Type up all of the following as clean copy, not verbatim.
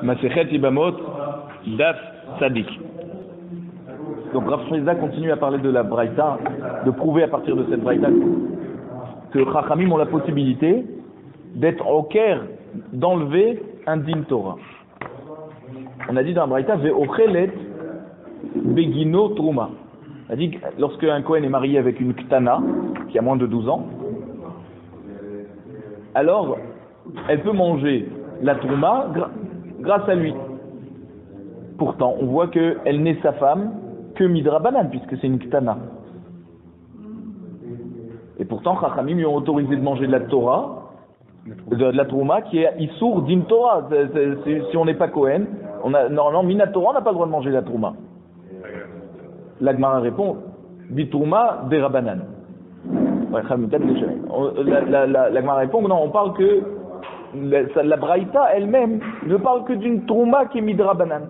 Masechet Ibamot, Daf Sadik. Donc Rav Shmizda continue à parler de la Braïta, de prouver à partir de cette Braïta que Chachamim ont la possibilité d'être au Caire, d'enlever un din Torah. On a dit dans la Braïta, Ve'ochelet Begino Trouma. On a dit que lorsque un Kohen est marié avec une Ktana, qui a moins de 12 ans, alors elle peut manger la Trouma grâce à lui. Pourtant, on voit qu'elle n'est sa femme que Midrabanan, puisque c'est une Ktana. Et pourtant, Chachamim lui ont autorisé de manger de la Torah, de la Trouma, qui est Issour Din Torah. Si on n'est pas Kohen, normalement, Mina Torah, on n'a pas le droit de manger de la Trouma. La Gemara répond, Bitrouma de Rabanan. La Gemara répond, non, on parle que la Braïta elle-même ne parle que d'une Trouma qui est Midrabanan.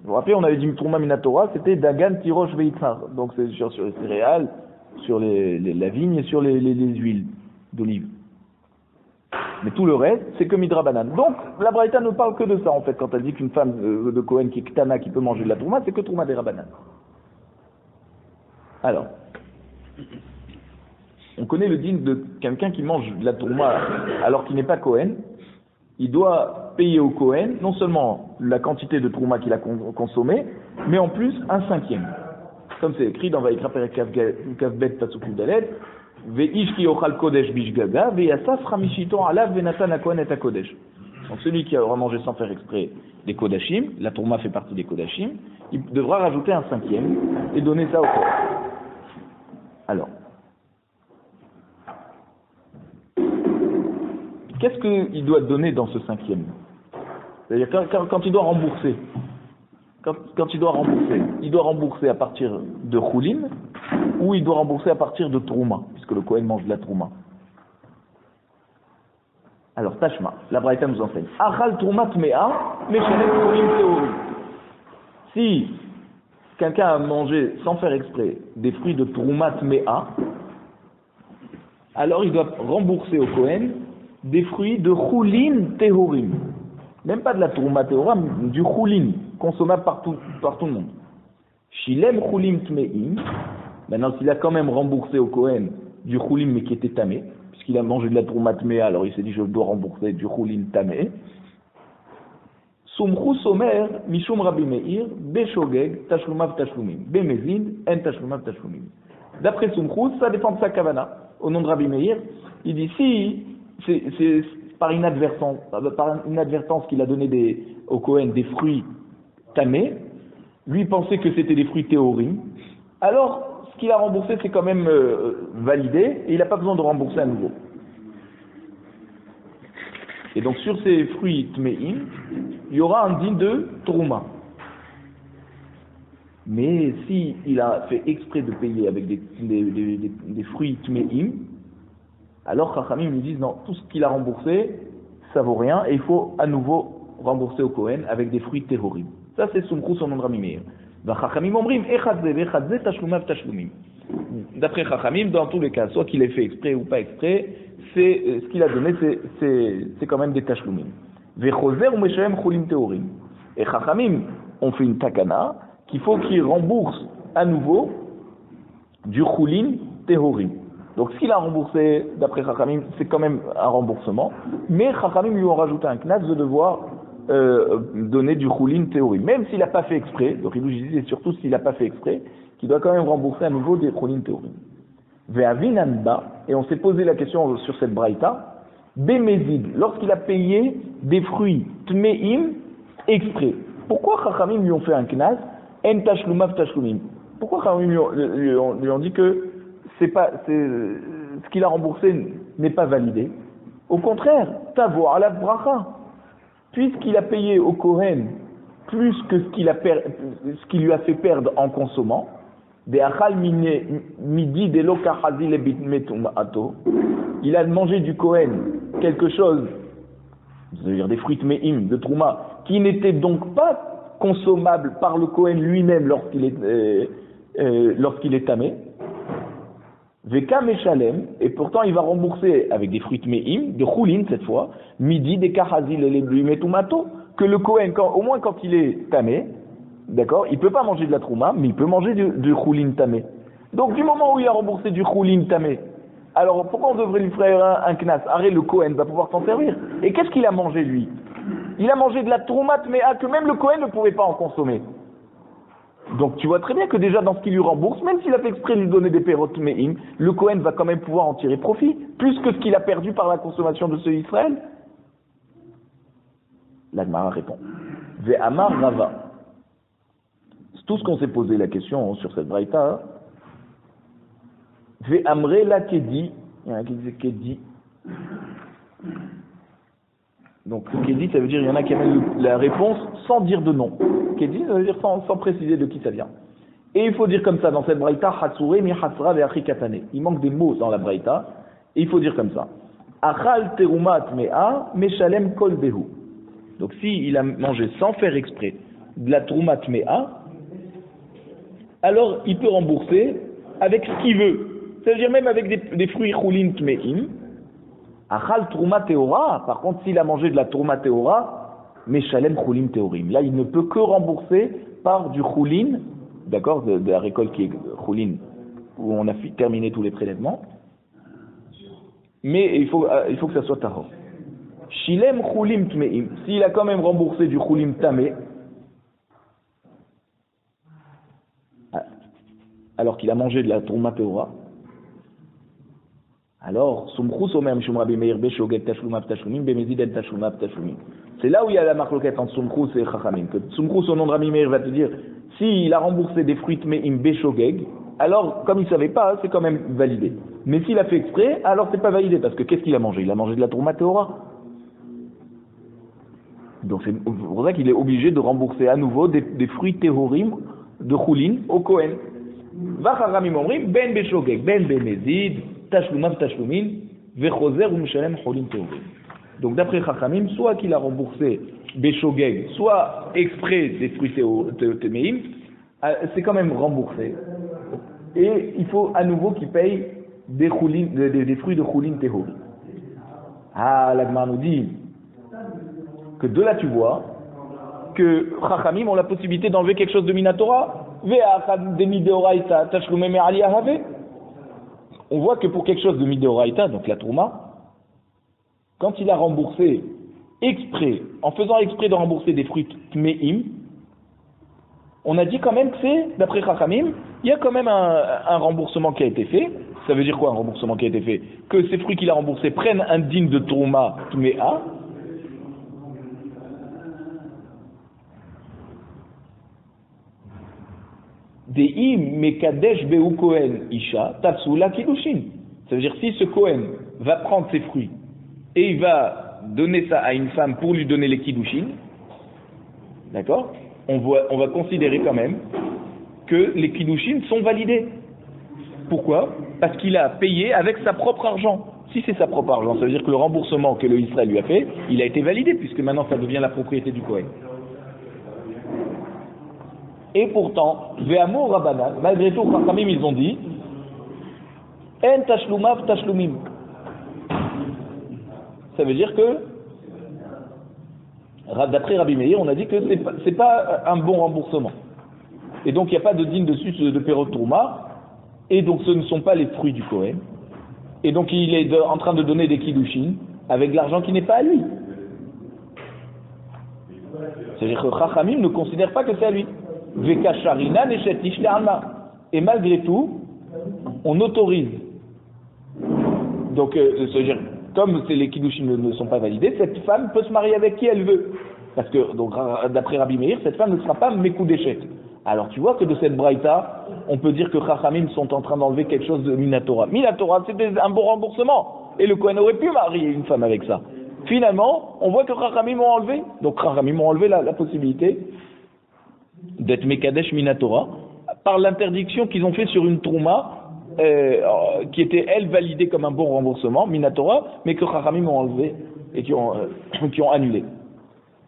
Vous vous rappelez, on avait dit Trouma Minatora, c'était Dagan, Tirosh, Veitzar. Donc c'est sur les céréales, sur la vigne et sur les huiles d'olive. Mais tout le reste, c'est que Midrabanan. Donc la Braïta ne parle que de ça en fait, quand elle dit qu'une femme de Kohen qui est Ktana qui peut manger de la Trouma, c'est que Trouma des Rabanan. Alors, on connaît le din de quelqu'un qui mange de la Trouma alors qu'il n'est pas Kohen. Il doit payer au Kohen non seulement la quantité de Trouma qu'il a consommée, mais en plus un cinquième. Comme c'est écrit dans Vaïkra Perek Kavbet Pasuk Dalet, Ve'ish ki ochal kodesh bishgaga, ve'yasaf ramishiton alav ve'natan hakohen et hakodesh. Donc celui qui aura mangé sans faire exprès des kodashim, la Trouma fait partie des kodashim, il devra rajouter un cinquième et donner ça au Kohen. Alors, qu'est-ce qu'il doit donner dans ce cinquième? C'est-à-dire quand il doit rembourser, quand il doit rembourser à partir de Choulin ou il doit rembourser à partir de Trouma, puisque le Kohen mange de la Trouma. Alors, Tashma, la Braïta nous enseigne. Achal Troumat Mea, Meshanet Choulin Théorie. Si quelqu'un a mangé sans faire exprès des fruits de Troumat Mea, alors il doit rembourser au Kohen des fruits de Choulin Tehorim. Même pas de la Trouma Tehora, mais du Choulin, consommable par tout le monde. Shilem Choulin Tmeim. Maintenant, s'il a quand même remboursé au Kohen du Choulin, mais qui était tamé, puisqu'il a mangé de la Trouma Tmea, alors il s'est dit je dois rembourser du Choulin tamé. Sumchou Somer, Mishum Rabbi Meir, Beshogeg, Tashlumav Tashlumim. Bemezid, En Tashlumav Tashlumim. D'après Sumchou, ça dépend de sa kavana. Au nom de Rabbi Meir, il dit si c'est par inadvertance qu'il a donné au Kohen des fruits tamés, lui pensait que c'était des fruits théorim, alors ce qu'il a remboursé c'est quand même validé et il n'a pas besoin de rembourser à nouveau. Et donc sur ces fruits tmeim, il y aura un din de trouma. Mais si il a fait exprès de payer avec des fruits tmeim, alors Chachamim lui disent non, tout ce qu'il a remboursé, ça vaut rien, et il faut à nouveau rembourser au Kohen avec des fruits théorim. Ça c'est Sumchou son nom de Rabbi Meir. Chachamim omrim, echadze, tashlumav tashlumim. D'après Chachamim, dans tous les cas, soit qu'il ait fait exprès ou pas exprès, ce qu'il a donné, c'est quand même des tashlumim. Vechozer ou meshaem cholim théorim. Et Chachamim ont fait une takana qu'il faut qu'il rembourse à nouveau du choulin théorim. Donc ce qu'il a remboursé, d'après Chachamim, c'est quand même un remboursement, mais Chachamim lui ont rajouté un knaz de devoir donner du choulin théorie, même s'il n'a pas fait exprès. Donc il nous disait surtout s'il n'a pas fait exprès, qu'il doit quand même rembourser à nouveau des choulin théorie. Ve'avinanba, et on s'est posé la question sur cette braïta, Bemezid, lorsqu'il a payé des fruits tmeim exprès. Pourquoi Chachamim lui ont fait un knaz, en tashlumav tashlumim? Pourquoi Chachamim lui ont dit que ce qu'il a remboursé n'est pas validé? Au contraire, tavo ala bracha, puisqu'il a payé au Kohen plus que ce qu'il lui a fait perdre en consommant, il a mangé du Kohen quelque chose, c'est-à-dire des fruits tmeim, de trouma, qui n'étaient donc pas consommables par le Kohen lui-même lorsqu'il est tamé. Veka Meshalem, et pourtant il va rembourser avec des fruits Me'im, de Choulin cette fois, midi, des Kahazil et les Blumes et Tumato, que le Kohen, au moins quand il est tamé, d'accord, il ne peut pas manger de la Trouma, mais il peut manger du Choulin tamé. Donc du moment où il a remboursé du Choulin tamé, alors pourquoi on devrait lui faire un knas? Arrête, le Kohen va pouvoir s'en servir. Et qu'est-ce qu'il a mangé lui? Il a mangé de la Trouma Tméa que même le Kohen ne pouvait pas en consommer. Donc tu vois très bien que déjà dans ce qu'il lui rembourse, même s'il a fait exprès de lui donner des perot Tméim, le Kohen va quand même pouvoir en tirer profit, plus que ce qu'il a perdu par la consommation de ce Israël. L'Agmara répond. Ve'amar Rava. C'est tout ce qu'on s'est posé la question sur cette braïta. Ve'amre la Kedi. Il y en a qui disent Kedi. Donc Kedi, ça veut dire il y en a qui amènent la réponse sans dire de nom. Kedi, ça veut dire sans préciser de qui ça vient. Et il faut dire comme ça dans cette braïta, Hatsure mi Hatsra ve'achi katane. Il manque des mots dans la braïta. Et il faut dire comme ça. Achal terumat me'a meshalem kol behu. Donc si il a mangé sans faire exprès de la troumat me'a, alors il peut rembourser avec ce qu'il veut. Ça veut dire même avec des fruits choulin tme'im. Achal trouma teora, par contre s'il a mangé de la trouma teora, meshalem choulin teorim. Là il ne peut que rembourser par du choulin, d'accord, de la récolte qui est choulin, où on a terminé tous les prélèvements. Mais il faut que ça soit tahor. Shilem choulim tme'im, s'il a quand même remboursé du choulim tamé, alors qu'il a mangé de la trouma teora, alors, Sumchus omer mishum Rabbi Meir beshogeg tashlumav tashlumim bemezid tashlumav tashlumim. C'est là où il y a la marloquette entre Sumchus et Chachamim. Que Sumchus au nom de Rabbi Meir va te dire, s'il a remboursé des fruits me'im beshogeg, alors comme il ne savait pas, c'est quand même validé. Mais s'il a fait exprès, alors c'est pas validé, parce que qu'est-ce qu'il a mangé? Il a mangé de la trouma teora. Donc c'est pour ça qu'il est obligé de rembourser à nouveau des fruits tehorim de choulin au Kohen. Va Chachamim omrim ben beshogeg ben bemezid tashlumav tashlumin vechozer ou mishalem choulin tehorim. Donc d'après Chachamim, soit qu'il a remboursé beshogeg, soit exprès des fruits temeim, c'est quand même remboursé. Et il faut à nouveau qu'il paye des fruits de choulin tehorim. Ah, l'Agmar nous dit que de là tu vois que Chachamim ont la possibilité d'enlever quelque chose de Minatora. On voit que pour quelque chose de Mideoraita, donc la Trouma, quand il a remboursé exprès, en faisant exprès de rembourser des fruits Tme'im, on a dit quand même que c'est, d'après Chachamim, il y a quand même un remboursement qui a été fait. Ça veut dire quoi un remboursement qui a été fait? Que ces fruits qu'il a remboursés prennent un digne de Trouma Tme'a. De'im mekadesh be'u Kohen isha tatsula kiddushin. Ça veut dire si ce Kohen va prendre ses fruits et il va donner ça à une femme pour lui donner les kiddushin, d'accord, on va considérer quand même que les kiddushin sont validés. Pourquoi? Parce qu'il a payé avec sa propre argent. Si c'est sa propre argent, ça veut dire que le remboursement que le Israël lui a fait, il a été validé puisque maintenant ça devient la propriété du Kohen. Et pourtant, Ve'amo Rabbanan, malgré tout, Chachamim, ils ont dit En tashlumav tashlumim. Ça veut dire que, d'après Rabbi Meir, on a dit que c'est pas un bon remboursement. Et donc, il n'y a pas de digne dessus de Perot Trouma, et donc ce ne sont pas les fruits du Kohen. Et donc, il est en train de donner des kiddushin avec de l'argent qui n'est pas à lui. C'est-à-dire que Chachamim ne considère pas que c'est à lui. Et malgré tout, on autorise. Donc, c'est-à-dire, comme les kiddushin ne sont pas validés, cette femme peut se marier avec qui elle veut. Parce que, donc, d'après Rabbi Meir, cette femme ne sera pas Mekou d'échec. Alors, tu vois que de cette braïta, on peut dire que Chachamim sont en train d'enlever quelque chose de Minatora. Minatora, c'était un bon remboursement. Et le Kohen aurait pu marier une femme avec ça. Finalement, on voit que Chachamim ont enlevé. Donc, Chachamim ont enlevé la possibilité d'être Mekadesh Minatora par l'interdiction qu'ils ont fait sur une Trouma qui était elle validée comme un bon remboursement Minatora, mais que Chachamim ont enlevé et qui ont annulé.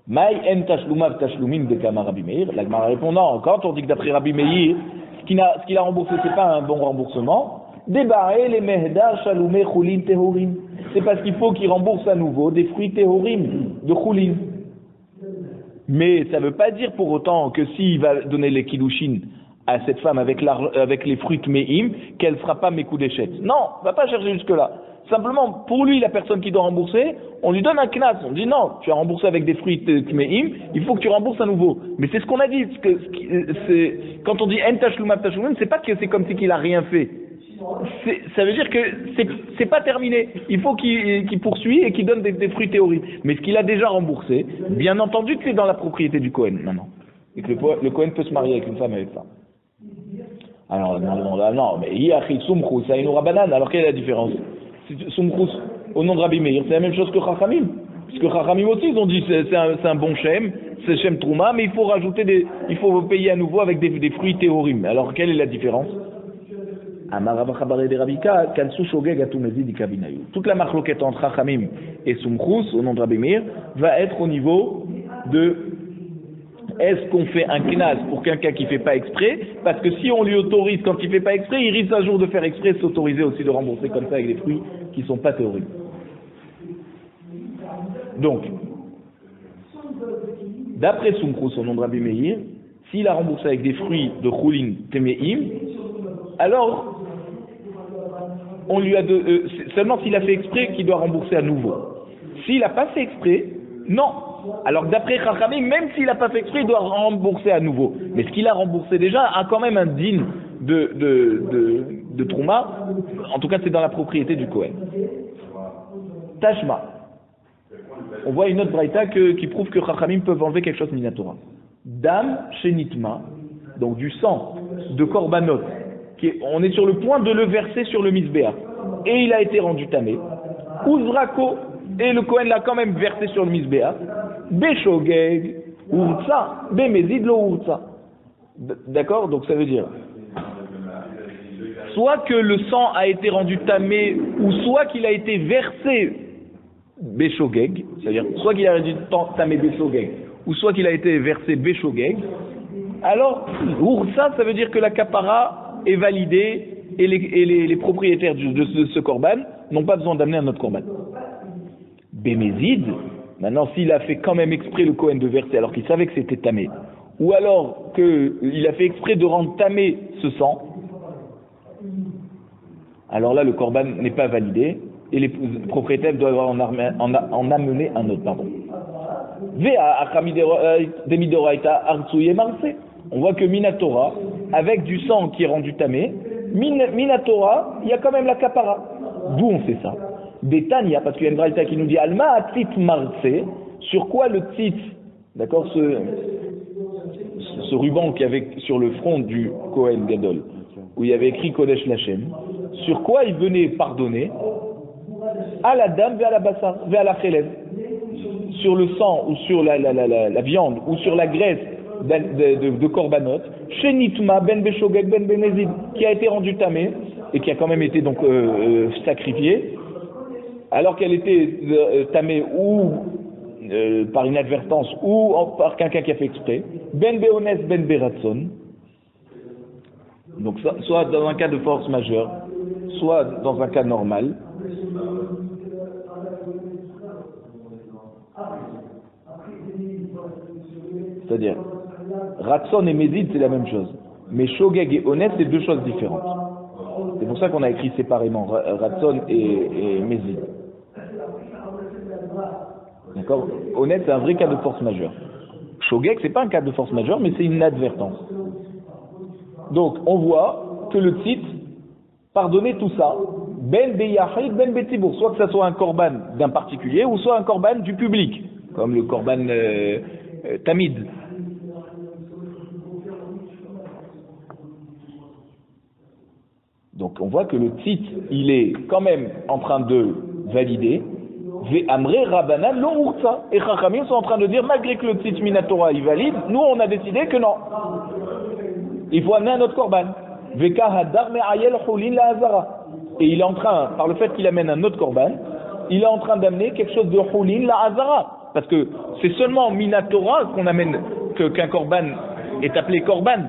Maï en tashlumav tashlumim de Kama Rabbi Meir. L'Agmara répond non. Quand on dit que d'après Rabbi Meir, ce qu'il a remboursé c'est pas un bon remboursement, Débarrer les mehdar shaloumé choulin tehorim. C'est parce qu'il faut qu'il rembourse à nouveau des fruits tehorim, de choulin. Mais ça ne veut pas dire pour autant que s'il va donner les kiddushin à cette femme avec les fruits tmeim, qu'elle ne sera pas mekudeshet. Non, on ne va pas chercher jusque-là. Simplement, pour lui, la personne qui doit rembourser, on lui donne un knas. On dit non, tu as remboursé avec des fruits tmeim, il faut que tu rembourses à nouveau. Mais c'est ce qu'on a dit. Quand on dit en tashloum av tashloum, c'est pas que c'est comme si qu'il a rien fait. Ça veut dire que c'est pas terminé. Il faut qu'il poursuive et qu'il donne des fruits théoriques. Mais ce qu'il a déjà remboursé, bien entendu que c'est dans la propriété du Kohen maintenant. Et que le Kohen peut se marier avec une femme avec ça. Alors, non, mais Yachi Sumchus, Aïnou Rabanan, alors quelle est la différence? Sumchus, au nom de Rabbi Meir, c'est la même chose que Chachamim. Parce que Chachamim aussi, ils ont dit c'est un bon Shem, c'est Shem Trouma, mais il faut rajouter il faut payer à nouveau avec des fruits théorim. Alors, quelle est la différence? Toute la marloquette entre Chachamim et Sumchus, au nom de Rabbi Meir, va être au niveau de est-ce qu'on fait un knas pour quelqu'un qui ne fait pas exprès? Parce que si on lui autorise quand il ne fait pas exprès, il risque un jour de faire exprès, s'autoriser aussi de rembourser comme ça avec des fruits qui ne sont pas théoriques. Donc, d'après Sumchus, au nom de Rabbi Meir, s'il a remboursé avec des fruits de choulin temeim, alors on lui a seulement s'il a fait exprès qu'il doit rembourser à nouveau. S'il n'a pas fait exprès, non. Alors d'après Chachamim, même s'il n'a pas fait exprès, il doit rembourser à nouveau. Mais ce qu'il a remboursé déjà a quand même un din de Trouma. En tout cas, c'est dans la propriété du Kohen. Tashma. On voit une autre braïta qui prouve que Chachamim peuvent enlever quelque chose minatora. Dam shenitma, donc du sang de korbanot. On est sur le point de le verser sur le misbéa. Et il a été rendu tamé. Uzrako, et le Kohen l'a quand même versé sur le misbéa. Beshogeg, urtsa, bemezid lo urtsa. D'accord? Donc ça veut dire soit que le sang a été rendu tamé, ou soit qu'il a été versé Beshogeg, c'est-à-dire soit qu'il a rendu tamé Beshogeg, ou soit qu'il a été versé Beshogeg. Alors, urtsa, ça veut dire que la kapara est validée et les propriétaires de ce korban n'ont pas besoin d'amener un autre korban. Bémézid, maintenant s'il a fait quand même exprès le Kohen de verser alors qu'il savait que c'était tamé, ou alors qu'il a fait exprès de rendre tamé ce sang, alors là le korban n'est pas validé et les propriétaires doivent en amener un autre. On voit que Minatora, avec du sang qui est rendu tamé, Minatora, il y a quand même la kapara. D'où on sait ça? Des Tania, parce qu'il y a une braïta qui nous dit Alma atit marse, sur quoi le tit, d'accord, ce ruban qu'il y avait sur le front du Kohen Gadol, où il y avait écrit Kodesh Lachem, sur quoi il venait pardonner? À la dame, vers la bassar, vers la chélève, sur le sang ou sur la viande ou sur la graisse de korbanot, chez Nitma ben Beshogeg ben Benezid, qui a été rendu tamé et qui a quand même été donc sacrifié, alors qu'elle était tamée ou par inadvertance ou par quelqu'un qui a fait exprès, ben Beones ben Beratson. Donc soit dans un cas de force majeure, soit dans un cas normal. C'est-à-dire, Ratson et Mézid, c'est la même chose. Mais Shogeg et Onet, c'est deux choses différentes. C'est pour ça qu'on a écrit séparément Ratson et Mézid. D'accord? Onet, c'est un vrai cas de force majeure. Shogeg, c'est pas un cas de force majeure, mais c'est une inadvertance. Donc, on voit que le titre, pardonnez tout ça, Ben Beyahid, Ben Betibour, soit que ça soit un korban d'un particulier, ou soit un korban du public, comme le korban Tamid. Donc on voit que le titre, il est quand même en train de valider. Ve'amre Rabbanan lo urtsa. Et Chachamim sont en train de dire, malgré que le titre Minatora il valide, nous on a décidé que non. Il faut amener un autre korban. Ve'ka hadar me'ayel chulin la hazara. Et il est en train, par le fait qu'il amène un autre korban, il est en train d'amener quelque chose de chulin la hazara. Parce que c'est seulement Minatora qu'on amène, qu'un korban est appelé korban.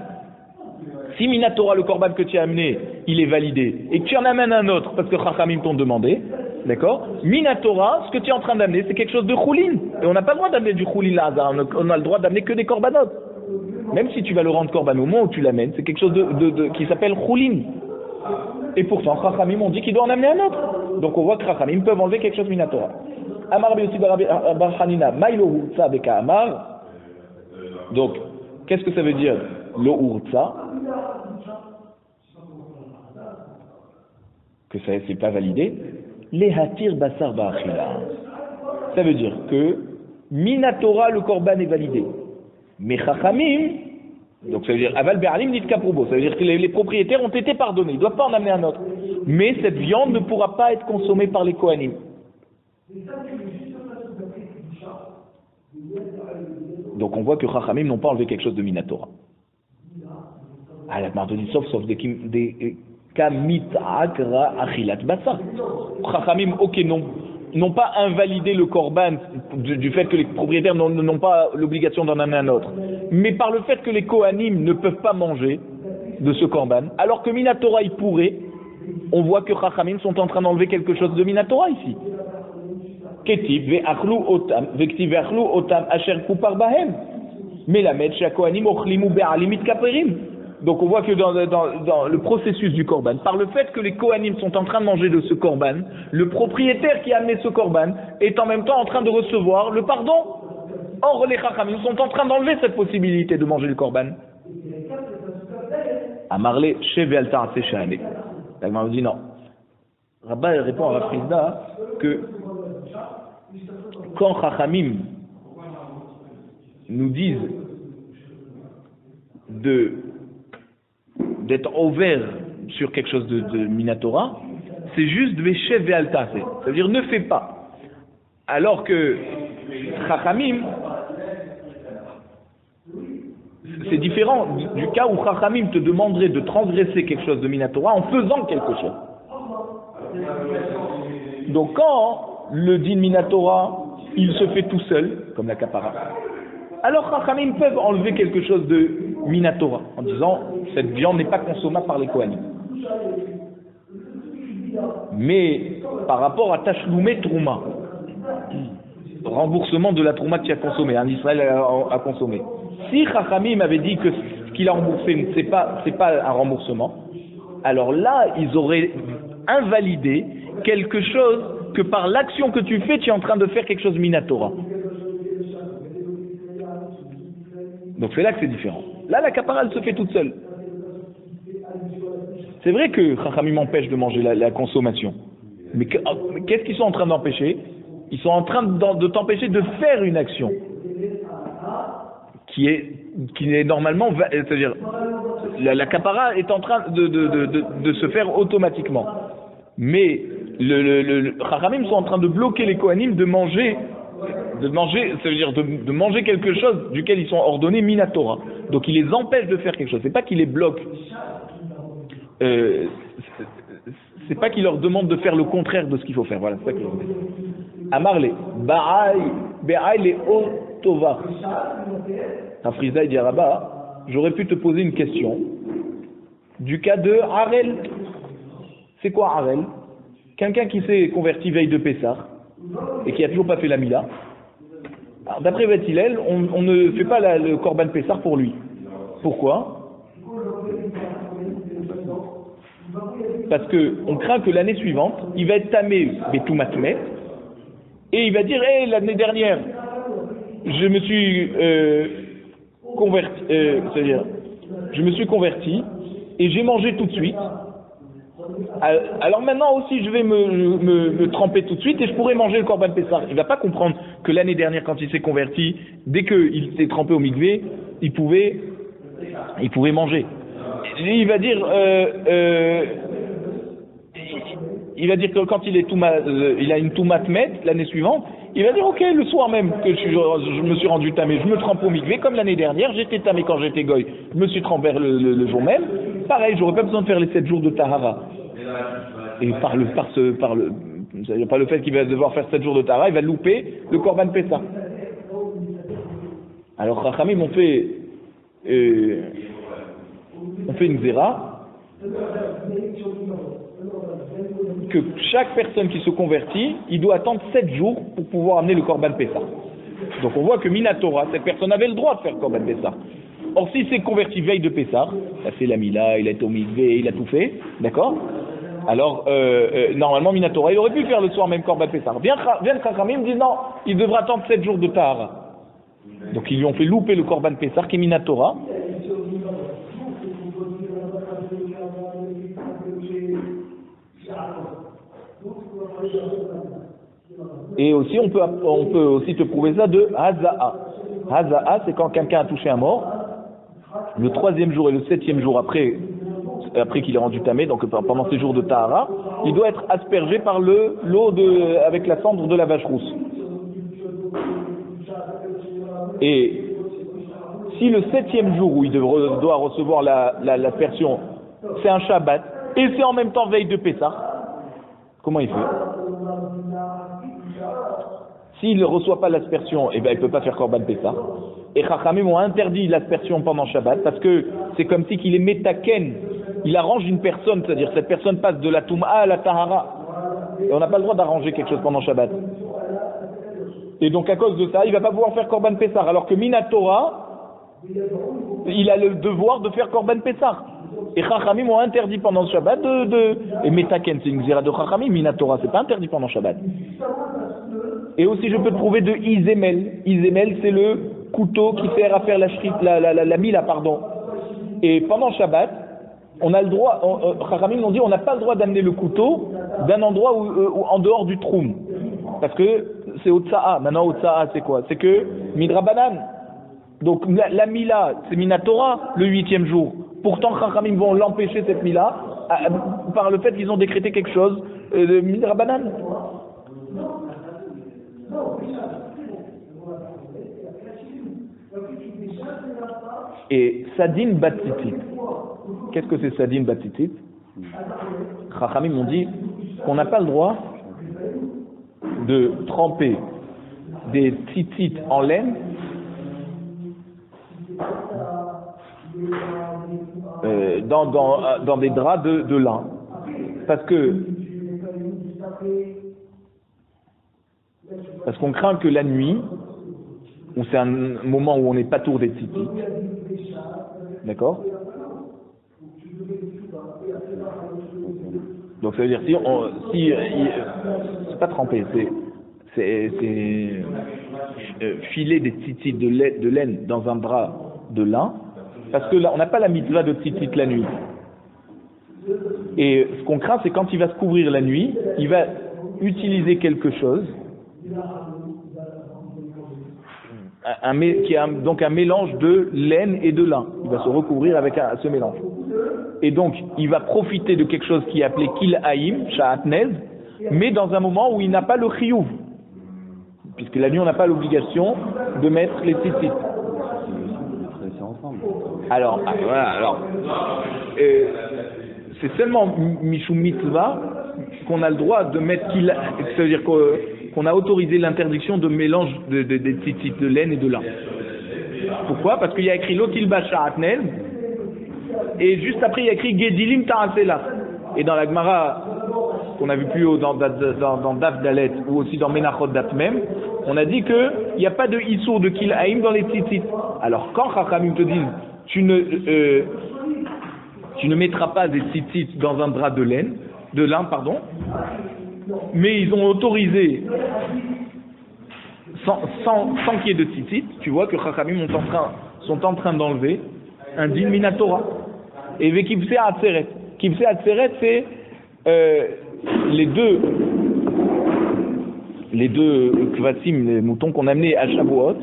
Si Minatora, le korban que tu as amené, il est validé, et que tu en amènes un autre, parce que Chachamim t'ont demandé, d'accord? Minatora, ce que tu es en train d'amener, c'est quelque chose de choulin. Et on n'a pas le droit d'amener du choulin là, on a le droit d'amener que des korbanot. Même si tu vas le rendre korban au moment où tu l'amènes, c'est quelque chose qui s'appelle choulin. Et pourtant, Chachamim ont dit qu'il doit en amener un autre. Donc on voit que Chachamim peuvent enlever quelque chose Minatora. Amar Rabbi Yossi bar Hanina, Maïlo Hurtza Beka Amar. Donc, qu'est-ce que ça veut dire, lo Hurtza? Que ça c'est pas validé. Les hatir basar ba'achila. Ça veut dire que Minatora, le korban est validé. Mais Chachamim, donc ça veut dire Aval Be'alim Nitka Prubo, ça veut dire que les propriétaires ont été pardonnés, ils ne doivent pas en amener un autre. Mais cette viande ne pourra pas être consommée par les Kohanim. Donc on voit que Chachamim n'ont pas enlevé quelque chose de Minatora. À la Mardoni, sauf des Kamit'akra Achilat Bassa. Chachamim, ok, n'ont pas invalidé le korban du fait que les propriétaires n'ont pas l'obligation d'en amener un autre. Mais par le fait que les Kohanim ne peuvent pas manger de ce korban, alors que Minatora il pourrait, on voit que Chachamim sont en train d'enlever quelque chose de Minatora ici. Ketib ve'achlu otam asher kupar bahem. Melamed she'akohanim ochlimu be'alim mitkaperim. Donc on voit que dans le processus du korban, par le fait que les Kohanim sont en train de manger de ce korban, le propriétaire qui a amené ce korban est en même temps en train de recevoir le pardon. Or les Chachamim sont en train d'enlever cette possibilité de manger le korban. Amarle Sheve al Ta'aseh Shahane. L'Agma dit non. Rabba répond à Rafrizda que quand Chachamim nous disent d'être ouvert sur quelque chose de Minatora, c'est juste Veshev ve'altase. Ça veut dire ne fais pas. Alors que Chachamim, c'est différent du cas où Chachamim te demanderait de transgresser quelque chose de Minatora en faisant quelque chose. Donc quand le din Minatora, il se fait tout seul, comme la kapara, alors Chachamim peuvent enlever quelque chose de Minatora, en disant cette viande n'est pas consommable par les Kohanim. Mais par rapport à Tashloumé Trouma, remboursement de la Trouma que tu as consommé, Israël a consommé. Si Chachamim avait dit que ce qu'il a remboursé, c'est pas un remboursement, alors là, ils auraient invalidé quelque chose que par l'action que tu fais, tu es en train de faire quelque chose Minatora. Donc c'est là que c'est différent. Là, la kapara, elle se fait toute seule. C'est vrai que Chachamim empêche de manger la consommation. Mais qu'est-ce qu'ils sont en train d'empêcher? Ils sont en train de t'empêcher de faire une action qui est normalement, c'est-à-dire la kapara est en train de se faire automatiquement. Mais le Chachamim sont en train de bloquer les Kohanim de manger, ça veut dire de manger quelque chose duquel ils sont ordonnés Minatora. Donc ils les empêchent de faire quelque chose. C'est pas qu'ils les bloquent. C'est pas qu'ils leur demandent de faire le contraire de ce qu'il faut faire. Voilà, c'est ça que je veux dire. Amarle, Ba'ai le Otova. Rafrizda dit à Rabba, j'aurais pu te poser une question du cas de Harel. C'est quoi Harel? Quelqu'un qui s'est converti veille de Pessah et qui a toujours pas fait la Mila. D'après Beth Hillel, on ne fait pas le Korban Pessah pour lui. Pourquoi? Parce qu'on craint que l'année suivante, il va être tamé Betoumatmet et il va dire l'année dernière, je me suis converti, c'est-à-dire, je me suis converti et j'ai mangé tout de suite. Alors maintenant aussi, je vais me tremper tout de suite et je pourrais manger le Korban Pessah. Il ne va pas comprendre que l'année dernière, quand il s'est converti, dès qu'il s'est trempé au mikvé, il pouvait manger. Et il va dire que quand il a une toumatmet l'année suivante, il va dire ok, le soir même que je me suis rendu tamé, je me trempe au mikvé comme l'année dernière, j'étais tamé quand j'étais goy, je me suis trempé le jour même. Pareil, j'aurais pas besoin de faire les 7 jours de tahara. Et par le fait qu'il va devoir faire 7 jours de tahara, il va louper le Korban Pessah. Alors Chachamim on fait une zéra, que chaque personne qui se convertit, il doit attendre 7 jours pour pouvoir amener le Korban Pessah. Donc on voit que Minatora, cette personne avait le droit de faire Korban Pessah. Or s'il s'est converti veille de Pessah, il a fait la Mila, il a été au Mikvé, il a tout fait, d'accord? Alors normalement Minatora, il aurait pu faire le soir même Korban Pessah. Viennent Chachamim, disent non, il devra attendre 7 jours de Tahara. Donc ils lui ont fait louper le Korban Pessah qui est Minatora. Et aussi, on peut aussi te prouver ça de Haza'a. Haza'a, c'est quand quelqu'un a touché un mort, le 3e jour et le 7e jour après qu'il ait rendu tamé, donc pendant ces jours de Tahara, il doit être aspergé par l'eau avec la cendre de la vache rousse. Et si le 7e jour où il doit recevoir l'aspersion, c'est un Shabbat, et c'est en même temps veille de Pessah, comment il fait? S'il ne reçoit pas l'aspersion, eh ben, il ne peut pas faire Korban Pessah. Et Chachamim ont interdit l'aspersion pendant Shabbat parce que c'est comme si qu'il est metaken. Il arrange une personne, c'est-à-dire cette personne passe de la Touma à la Tahara. Et on n'a pas le droit d'arranger quelque chose pendant Shabbat. Et donc à cause de ça, il ne va pas pouvoir faire Korban Pessah. Alors que Minatora, il a le devoir de faire Korban Pessah. Et Chachamim ont interdit pendant le Shabbat et metaken, c'est une zéra de Chachamim, Minatora, c'est pas interdit pendant Shabbat. Et aussi, je peux te prouver de Izemel. Izemel, c'est le couteau qui sert à faire la mila, pardon. Et pendant Shabbat, on a le droit, Chachamim nous dit, on n'a pas le droit d'amener le couteau d'un endroit où en dehors du troum. Parce que c'est Otsa'a. Maintenant, Otsa'a, c'est quoi? C'est que Midrabanan. Donc, la mila, c'est Minatora, le 8e jour. Pourtant, Chachamim vont l'empêcher, cette mila, par le fait qu'ils ont décrété quelque chose de Midrabanan. Et Sadin Batzitit. Qu'est-ce que c'est Sadin Batzitit? Chachamim ont dit qu'on n'a pas le droit de tremper des tzitzit en laine dans des draps de lin. Parce qu'on craint que la nuit, où c'est un moment où on n'est pas tour des tzitzit, d'accord? Donc ça veut dire c'est pas trempé, c'est filer des tzitzit de laine dans un drap de lin, parce que là on n'a pas la mitzvah de tzitzit la nuit. Et ce qu'on craint, c'est quand il va se couvrir la nuit, il va utiliser quelque chose qui est donc un mélange de laine et de lin. Il va se recouvrir avec ce mélange. Et donc, il va profiter de quelque chose qui est appelé Kil Haïm, Sha'atnez, mais dans un moment où il n'a pas le chiyuv. Puisque la nuit, on n'a pas l'obligation de mettre les tzitzit. Alors, c'est seulement Mishum Mitzvah qu'on a le droit de mettre Kil, c'est-à-dire qu'on a autorisé l'interdiction de mélange des tzitzit de laine et de lin. Pourquoi? Parce qu'il y a écrit Lotil Basha'atnez, et juste après il y a écrit Gedilim Ta'asela. Et dans la Gemara, qu'on a vu plus haut dans Daf Dalet, ou aussi dans Menachot Daf même, on a dit qu'il n'y a pas de Issour de Kil Haïm dans les tzitzit. Alors quand Chachamim te disent tu ne mettras pas des tzitzit dans un drap de lin, mais ils ont autorisé sans qu'il y ait de tzitzit, tu vois que Chachamim sont en train d'enlever un din minatora. Et Vekivse Atzeret. Kivse Atzeret, c'est les deux kvasim, les moutons qu'on amenait à Shavuot,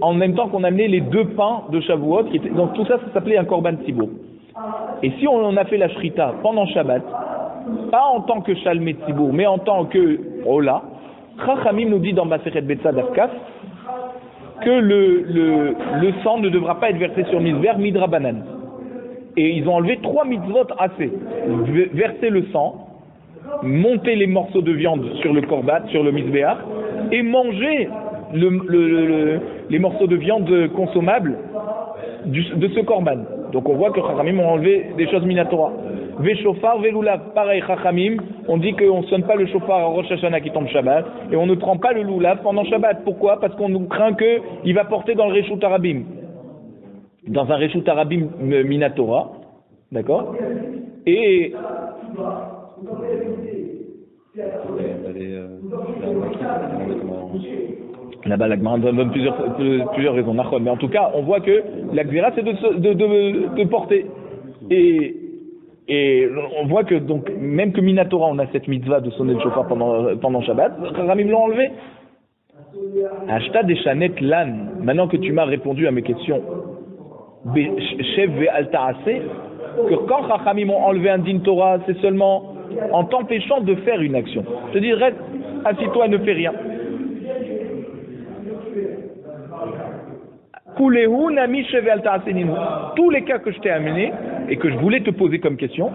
en même temps qu'on amenait les 2 pains de Shavuot, donc tout ça, ça s'appelait un korban tzibour. Et si on en a fait la shrita pendant Shabbat, pas en tant que shalmé tzibour, mais en tant que Ola, Chachamim nous dit dans Masechet Betsa Dafkaf que le sang ne devra pas être versé sur Mizver Midrabanan. Et ils ont enlevé 3 mitzvot assez. Verser le sang, monter les morceaux de viande sur le korban, sur le Mizbeach, et manger les morceaux de viande consommables de ce korban. Donc on voit que Chachamim ont enlevé des choses minatora. Ve shofar, ve lulav. Pareil, Chachamim, on dit qu'on ne sonne pas le shofar à Rosh Hashanah qui tombe Shabbat, et on ne prend pas le lulav pendant Shabbat. Pourquoi? Parce qu'on nous craint qu'il va porter dans le Reshut Arabim. Dans un Reshut Arabim minatora. D'accord? Et là-bas, la Gemara donne plusieurs raisons. Mais en tout cas, on voit que la Gzira, c'est de porter. Et on voit que, donc, même que Minatora, on a cette mitzvah de sonner le chauffard pendant Shabbat, Ramim l'ont enlevé. Ashta deshanet lan. Maintenant que tu m'as répondu à mes questions, Shev ve altaase, que quand Chachamim ont enlevé un din Torah, c'est seulement en t'empêchant de faire une action. Je te dis, reste, assis-toi, ne fais rien. Tous les cas que je t'ai amenés et que je voulais te poser comme question,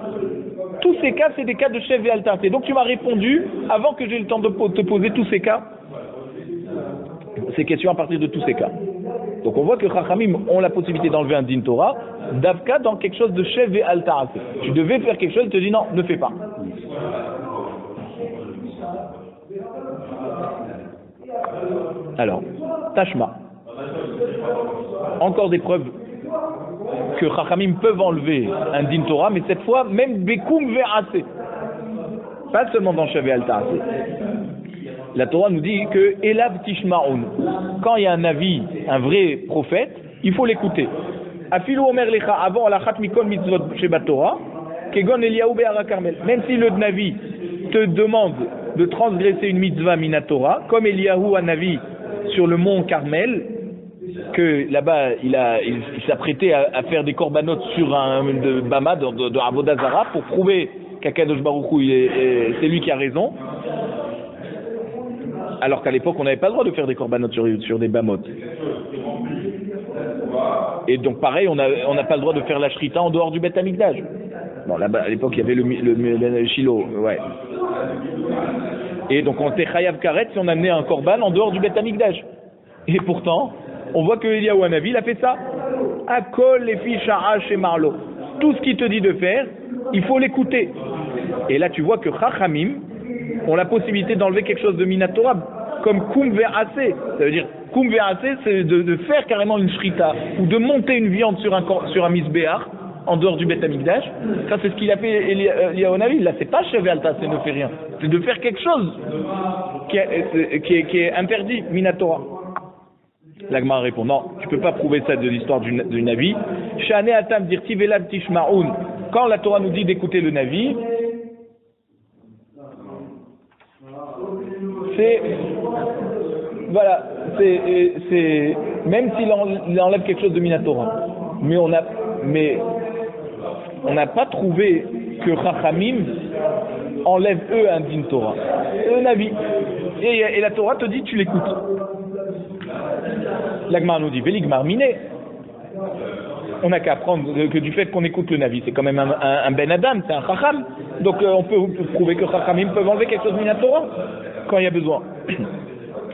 tous ces cas, c'est des cas de chef et altarté. Donc tu m'as répondu avant que j'ai eu le temps de te poser tous ces cas, ces questions à partir de tous ces cas. Donc on voit que Chachamim ont la possibilité d'enlever un din Torah, d'Avka dans quelque chose de chef et altarté. Tu devais faire quelque chose, il te dit non, ne fais pas. Alors, Tashma. Encore des preuves que Chachamim peuvent enlever un din Torah, mais cette fois, même Bekoum Ve'ase. Pas seulement dans Shev et Altarase. La Torah nous dit que Elav Tishma'un. Quand il y a un avis, un vrai prophète, il faut l'écouter. Afilu Omer Lecha, avant la Chat Mikol Mitzvot Sheba Torah, Kegon Eliyahu Be'ara Carmel. Même si le Navi te demande de transgresser une mitzvah minatora, comme Eliyahu a Navi sur le mont Carmel, que là-bas il s'apprêtait à faire des corbanotes sur un de Bama de Avodah Zara pour prouver qu'Akadosh Baruch Hu c'est lui qui a raison, alors qu'à l'époque on n'avait pas le droit de faire des corbanotes sur des bamotes. Et donc pareil, on n'a pas le droit de faire la shrita en dehors du Beth Amikdash. Bon, là-bas à l'époque il y avait le Shiloh, ouais. Et donc on était chayav karet si on amenait un korban en dehors du Beth Amikdash. Et pourtant, on voit que Eliyahu Hanavi, il a fait ça. Akol les filles Sha'ach et Marlo. Tout ce qu'il te dit de faire, il faut l'écouter. Et là, tu vois que Chachamim ont la possibilité d'enlever quelque chose de minatora, comme Kum Ve'ase. Ça veut dire, Kum Ve'ase, c'est de faire carrément une shrita, ou de monter une viande sur un misbéach, en dehors du Beth Amikdash. Ça, c'est ce qu'il a fait Eliyahu Hanavi. Là, c'est pas Shev Alta, c'est ne fait rien. C'est de faire quelque chose qui est interdit, minatora. L'Agma répond, non, tu peux pas prouver ça de l'histoire du Navi. Shane atam dirti velad tishma'un. Quand la Torah nous dit d'écouter le Navi, c'est même s'il enlève quelque chose de minatora. Mais on n'a pas trouvé que Chachamim enlève eux un din Torah. C'est le Navi. Et la Torah te dit, tu l'écoutes. L'Agmar nous dit, Véligmar miné. On n'a qu'à apprendre que du fait qu'on écoute le Navi, c'est quand même un Ben Adam, c'est un Chacham. Donc on peut prouver que Chachamim peuvent enlever quelque chose de minatora quand il y a besoin.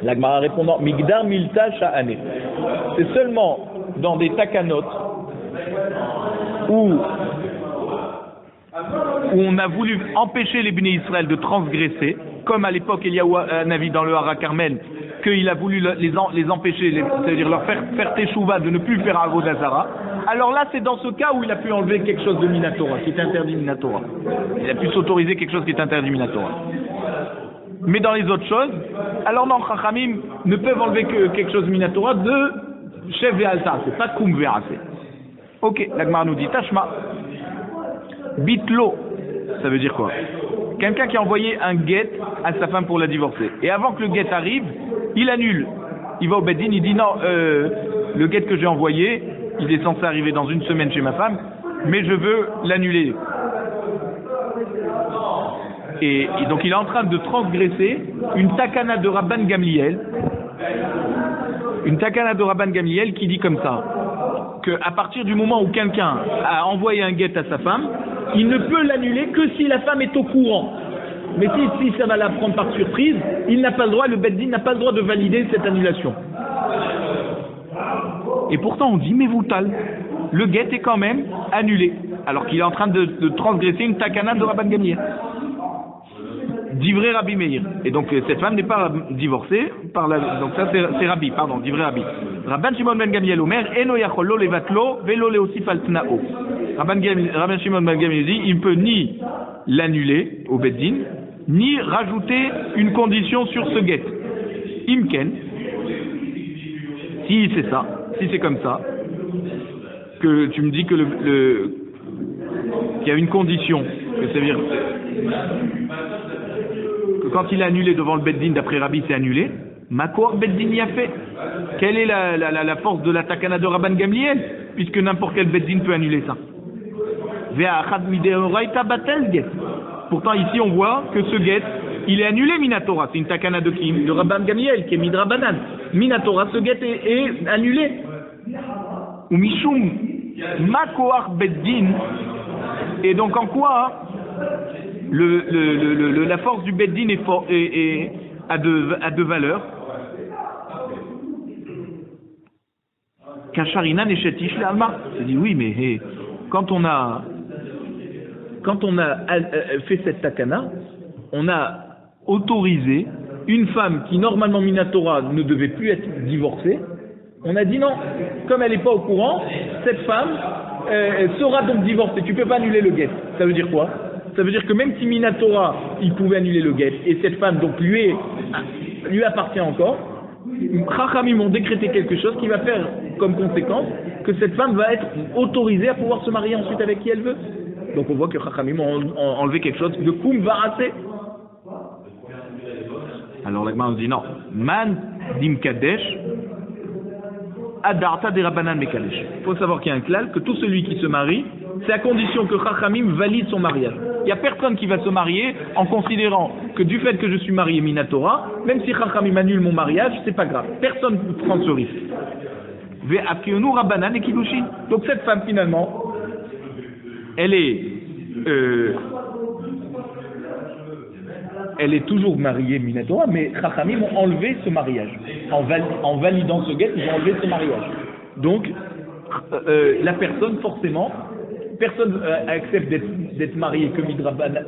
L'Agmar répondant, Migdar milta sha'ane. C'est seulement dans des takanot où on a voulu empêcher les Bnei Israël de transgresser, comme à l'époque Eliyahu Hanavi dans le Hara Carmel, qu'il a voulu les empêcher, c'est-à-dire leur faire teshuva de ne plus faire Avodah Zara. Alors là, c'est dans ce cas où il a pu enlever quelque chose de minatora, qui est interdit minatora. Il a pu s'autoriser quelque chose qui est interdit minatora. Mais dans les autres choses, alors non, Chachamim ne peuvent enlever que quelque chose de minatora de Shev ve'alta, c'est pas Kum ve'ase. Ok, l'Agmar nous dit Tashma. Bitlo, ça veut dire quoi? Quelqu'un qui a envoyé un guet à sa femme pour la divorcer. Et avant que le guet arrive, il annule. Il va au Beddin, il dit non, le guet que j'ai envoyé, il est censé arriver dans une semaine chez ma femme, mais je veux l'annuler. Et donc il est en train de transgresser une takana de Rabban Gamliel. Une takana de Rabban Gamliel qui dit comme ça, qu'à partir du moment où quelqu'un a envoyé un guet à sa femme, il ne peut l'annuler que si la femme est au courant. Mais si ça va la prendre par surprise, il n'a pas le droit, le Beddin n'a pas le droit de valider cette annulation. Et pourtant on dit Mevoutal. Le guet est quand même annulé, alors qu'il est en train de transgresser une takana de Rabban Gamliel. Divrei Rabbi Meir. Et donc cette femme n'est pas divorcée par la. Donc ça c'est Rabbi, pardon, Divrei Rabbi. Rabban Shimon ben Gamliel Omer, Eno yachol lo levatlo velo leosif al tnao. Rabban Shimon ben Gamliel dit, il ne peut ni l'annuler au Beddin, ni rajouter une condition sur ce guet. Imken, si c'est ça, si c'est comme ça, que tu me dis que qu'il y a une condition, que ça veut dire que quand il est annulé devant le Beddin, d'après Rabbi, c'est annulé. Makor Beddin y a fait. Quelle est la force de la takana de Rabban Gamliel, puisque n'importe quel Beddin peut annuler ça. Pourtant ici on voit que ce guet, il est annulé Minatora. C'est une takana de qui? De Rabban Gamliel, qui est Midrabanan. Minatora, ce guet est annulé. Ou Mishum Makoar Beddin. Et donc en quoi la force du Beddin a deux valeurs. Kacharina Neshetish Alma. C'est dit oui, mais hey, quand on a fait cette takana, on a autorisé une femme qui normalement Minatora ne devait plus être divorcée. On a dit non, comme elle n'est pas au courant, cette femme elle sera donc divorcée. Tu ne peux pas annuler le guet. Ça veut dire quoi? Ça veut dire que même si Minatora, il pouvait annuler le guet, et cette femme donc lui appartient encore, Chachamim ont décrété quelque chose qui va faire comme conséquence que cette femme va être autorisée à pouvoir se marier ensuite avec qui elle veut. Donc on voit que Chachamim ont enlevé quelque chose de Koum Varase. Alors l'Agma on dit non. Man dim Kadesh, Adarta de Rabbanan Mekadesh. Il faut savoir qu'il y a un klal, que tout celui qui se marie, c'est à condition que Chachamim valide son mariage. Il n'y a personne qui va se marier en considérant que du fait que je suis marié Minatora, même si Chachamim annule mon mariage, c'est pas grave. Personne ne prend ce risque. Ve'akionu Rabbanan et Kiddushin. Donc cette femme finalement, elle est toujours mariée Minatora, mais Chachamim ont enlevé ce mariage. En validant ce guet, ils ont enlevé ce mariage. Donc, la personne, forcément, personne accepte d'être marié que Midrabanan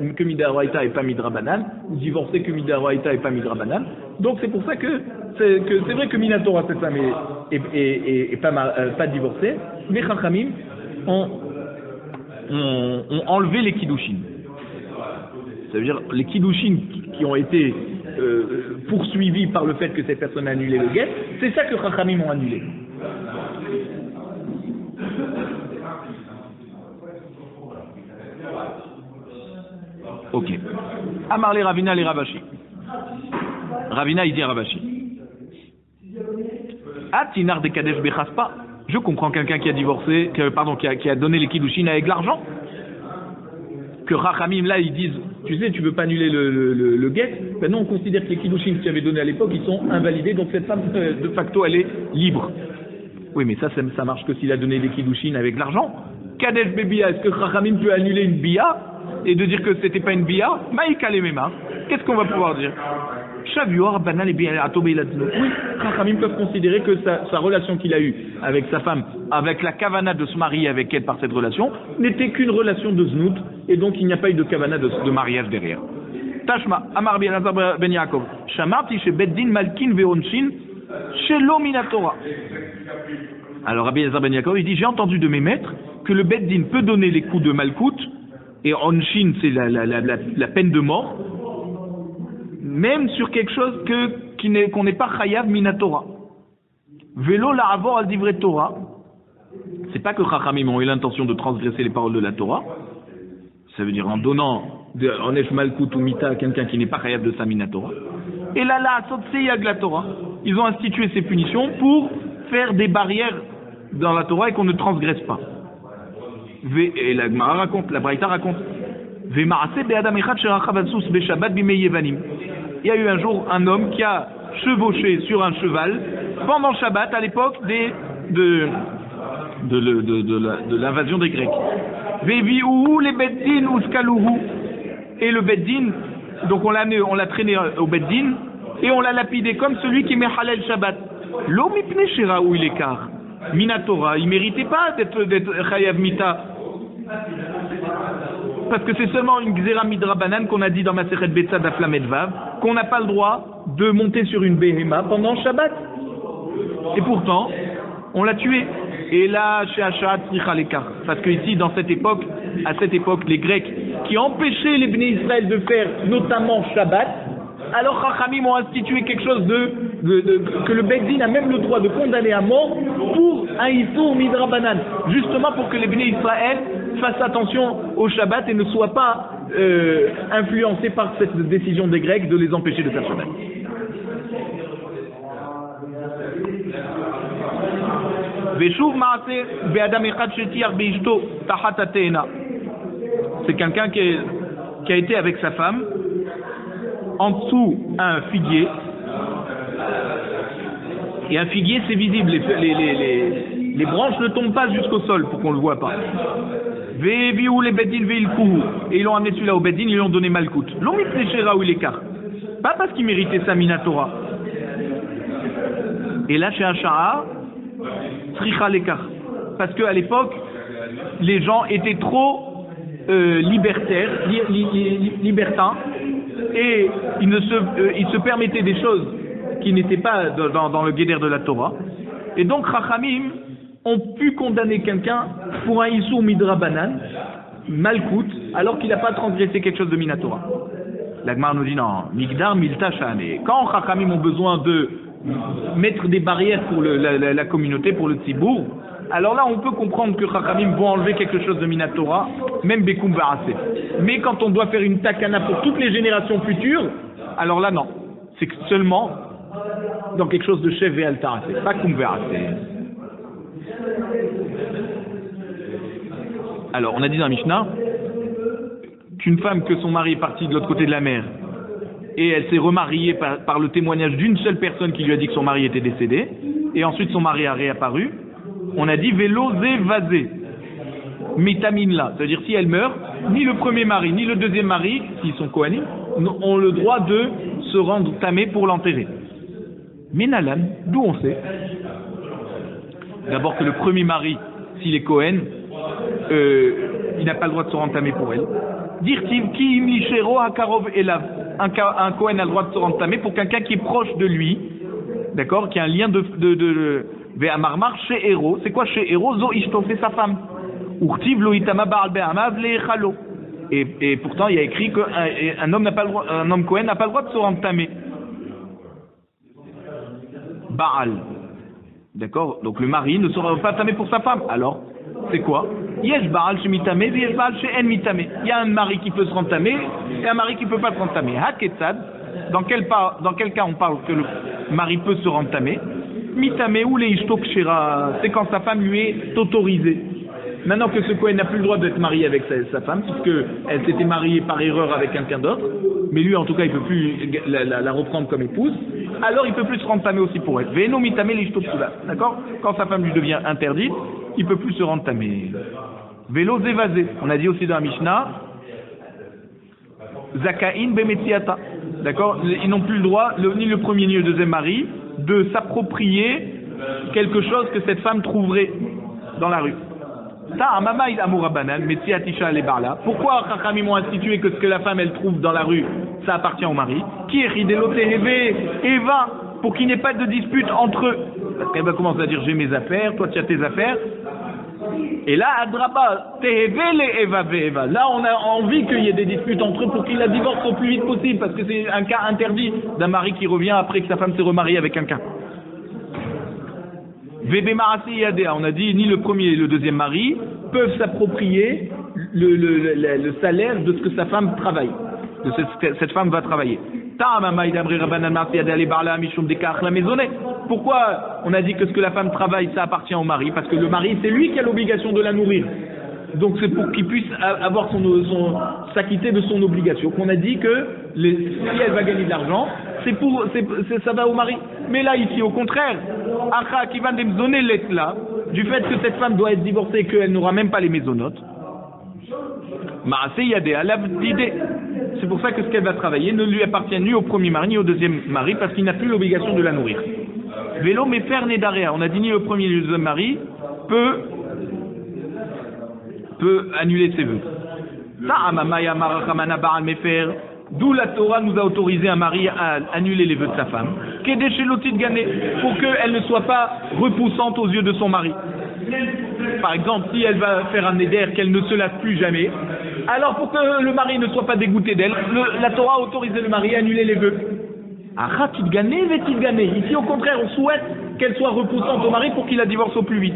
et pas Midrabanan, ou divorcé que Midrabanan et pas Midrabanan. Donc c'est pour ça que c'est vrai que Minatora, cette femme, est pas divorcée, mais Chachamim ont enlevé les Kiddushin. Ça veut dire les Kiddushin qui ont été poursuivis par le fait que cette personne a annulé le guet, c'est ça que Chachamim ont annulé. Ok. Amarle Ravina les Ravashi. Ravina il dit à Ravashi. Atinar de Kadesh Bechaspa. Je comprends quelqu'un qui a divorcé, qui a donné les Kiddushin avec l'argent. Que Chachamim là ils disent, tu sais, tu veux pas annuler le guet. Ben non, on considère que les Kiddushin que tu avais donné à l'époque, ils sont invalidés, donc cette femme de facto elle est libre. Oui, mais ça marche que s'il a donné des Kiddushin avec l'argent. Kadesh Bebia, est-ce que Chachamim peut annuler une bia et de dire que c'était pas une bia? Maïka les Mema. Qu'est-ce qu'on va pouvoir dire? Shavuor, Banal et bien Atobé Latino. Oui, Chachamim peuvent considérer que sa relation qu'il a eue avec sa femme, avec la kavana de se marier avec elle par cette relation, n'était qu'une relation de znout, et donc il n'y a pas eu de kavana de mariage derrière. Tashma, Amar ben Yaakov, Shamarti chez Beddin Malkin Veonshin, chez l'Ominatora. Alors Rabbi Elazar ben Yaakov, il dit, j'ai entendu de mes maîtres que le Beddin peut donner les coups de Malkout, et Onshin c'est la peine de mort, même sur quelque chose qu'on n'est pas chayav minatora. Vélo la avor al divrei Torah. C'est pas que Chachamim ont eu l'intention de transgresser les paroles de la Torah. Ça veut dire en donnant en esh malkout ou mita à quelqu'un qui n'est pas chayav de sa minatora. Et là sotseyag la Torah. Ils ont institué ces punitions pour faire des barrières dans la Torah et qu'on ne transgresse pas. Et la Gemara raconte, la Braïta raconte. Il y a eu un jour un homme qui a chevauché sur un cheval pendant Shabbat à l'époque de l'invasion des Grecs. Et le Beddin, donc on l'a traîné au Beddin et on l'a lapidé comme celui qui met halal Shabbat. L'homme mipne shera ou il écart. Minatora, il ne méritait pas d'être Chayav Mita. Parce que c'est seulement une Gzera Midrabanan qu'on a dit dans Masechet Betsa d'Aflamet Vav, qu'on n'a pas le droit de monter sur une Behema pendant Shabbat. Et pourtant, on l'a tué. Et là, chez Hachat, parce que ici, à cette époque, les Grecs qui empêchaient les Bnei Israël de faire notamment Shabbat, alors Chachamim ont institué quelque chose que le Beit Din a même le droit de condamner à mort pour un Issour Midrabanan, justement pour que les Bnei Israël fassent attention au Shabbat et ne soient pas influencés par cette décision des Grecs de les empêcher de faire Shabbat. C'est quelqu'un qui a été avec sa femme en dessous un figuier, et un figuier c'est visible, les branches ne tombent pas jusqu'au sol pour qu'on ne le voit pas. Et ils l'ont amené celui-là au Bedin, ils lui ont donné Malkout. Pas parce qu'il méritait sa Minatora. Et là chez Hachat, parce qu'à l'époque, les gens étaient trop libertaires, libertins, et ils se permettaient des choses qui n'étaient pas dans le guédère de la Torah. Et donc, Chachamim ont pu condamner quelqu'un pour un Issour Midrabanan, Malkout, alors qu'il n'a pas transgressé quelque chose de Minatora. La Gemara nous dit non, Migdar Milta Shane. Quand Chachamim ont besoin de mettre des barrières pour la communauté, pour le Tzibour, alors là on peut comprendre que Chachamim vont enlever quelque chose de Minatora, même Bekum Barasé. Mais quand on doit faire une takana pour toutes les générations futures, alors là non, c'est seulement dans quelque chose de chef et altarasé, pas Kum Barasé. Alors on a dit dans la Mishnah qu'une femme que son mari est parti de l'autre côté de la mer et elle s'est remariée par le témoignage d'une seule personne qui lui a dit que son mari était décédé, et ensuite son mari a réapparu, on a dit vélo zé mitamine là, c'est-à-dire si elle meurt, ni le premier mari ni le deuxième mari, s'ils sont kohanim, ont le droit de se rendre tamé pour l'enterrer. Mais Nalan, d'où on sait d'abord que le premier mari, s'il est kohen, il n'a pas le droit de se rendre tamé pour elle. Dirtiv ki im lichero hakarov elav. Un Kohen a le droit de se rendre tamé pour quelqu'un qui est proche de lui, d'accord, qui a un lien de Ve'amarmar chez Héro. C'est quoi chez Héro? Zo ishto, c'est sa femme. Urtiv lo itama ba'al be'amav le'echalo. Et pourtant il y a écrit qu'un homme Kohen n'a pas le droit de se rendre tamé. Baal, d'accord. Donc le mari ne sera pas tamé pour sa femme. Alors c'est quoi? Yesh Baal chez Mitame, Yesh Baal chez En Mitame. Il y a un mari qui peut se rendre tamé et un mari qui ne peut pas se rendre tamé. Haketsad, dans quel cas on parle que le mari peut se rendre tamé? Mitame ou les Ishtok Shira, c'est quand sa femme lui est autorisée. Maintenant que ce Kohen n'a plus le droit d'être marié avec sa femme, puisqu'elle s'était mariée par erreur avec quelqu'un d'autre, mais lui en tout cas il ne peut plus la reprendre comme épouse, alors il ne peut plus se rendre tamé aussi pour elle. Veno Mitame les Ishtok Shira, d'accord? Quand sa femme lui devient interdite, il ne peut plus se rendre tamé. Vélo zévazé. On a dit aussi dans la Mishnah, Zakaïn bemetziata. D'accord? Ils n'ont plus le droit, ni le premier ni le deuxième mari, de s'approprier quelque chose que cette femme trouverait dans la rue. Pourquoi Chachamim ont institué que ce que la femme elle trouve dans la rue, ça appartient au mari? Qui est Eva, pour qu'il n'y ait pas de dispute entre eux. Parce qu'elle va commencer à dire j'ai mes affaires, toi tu as tes affaires. Et là, Adraba, Tehevele Eva Eva. Là, on a envie qu'il y ait des disputes entre eux pour qu'ils la divorcent au plus vite possible, parce que c'est un cas interdit d'un mari qui revient après que sa femme s'est remariée avec quelqu'un. Vebe Marasi Yadea, on a dit ni le premier ni le deuxième mari peuvent s'approprier le salaire de ce que sa femme travaille, de ce que cette femme va travailler. Pourquoi on a dit que ce que la femme travaille, ça appartient au mari? Parce que le mari, c'est lui qui a l'obligation de la nourrir. Donc c'est pour qu'il puisse avoir s'acquitter de son obligation qu'on a dit que si elle va gagner de l'argent, ça va au mari. Mais là ici au contraire, Acha qui va me donner l'éclat du fait que cette femme doit être divorcée et qu'elle n'aura même pas les mésonotes. C'est pour ça que ce qu'elle va travailler ne lui appartient ni au premier mari ni au deuxième mari, parce qu'il n'a plus l'obligation de la nourrir. Vélo méfer nédaréa. On a dit ni le premier ni le deuxième mari peut annuler ses vœux. D'où la Torah nous a autorisé un mari à annuler les vœux de sa femme. Pour qu'elle ne soit pas repoussante aux yeux de son mari. Par exemple, si elle va faire un éder qu'elle ne se lave plus jamais, alors pour que le mari ne soit pas dégoûté d'elle, la Torah a autorisé le mari à annuler les vœux. Ici, au contraire, on souhaite qu'elle soit repoussante au mari pour qu'il la divorce au plus vite.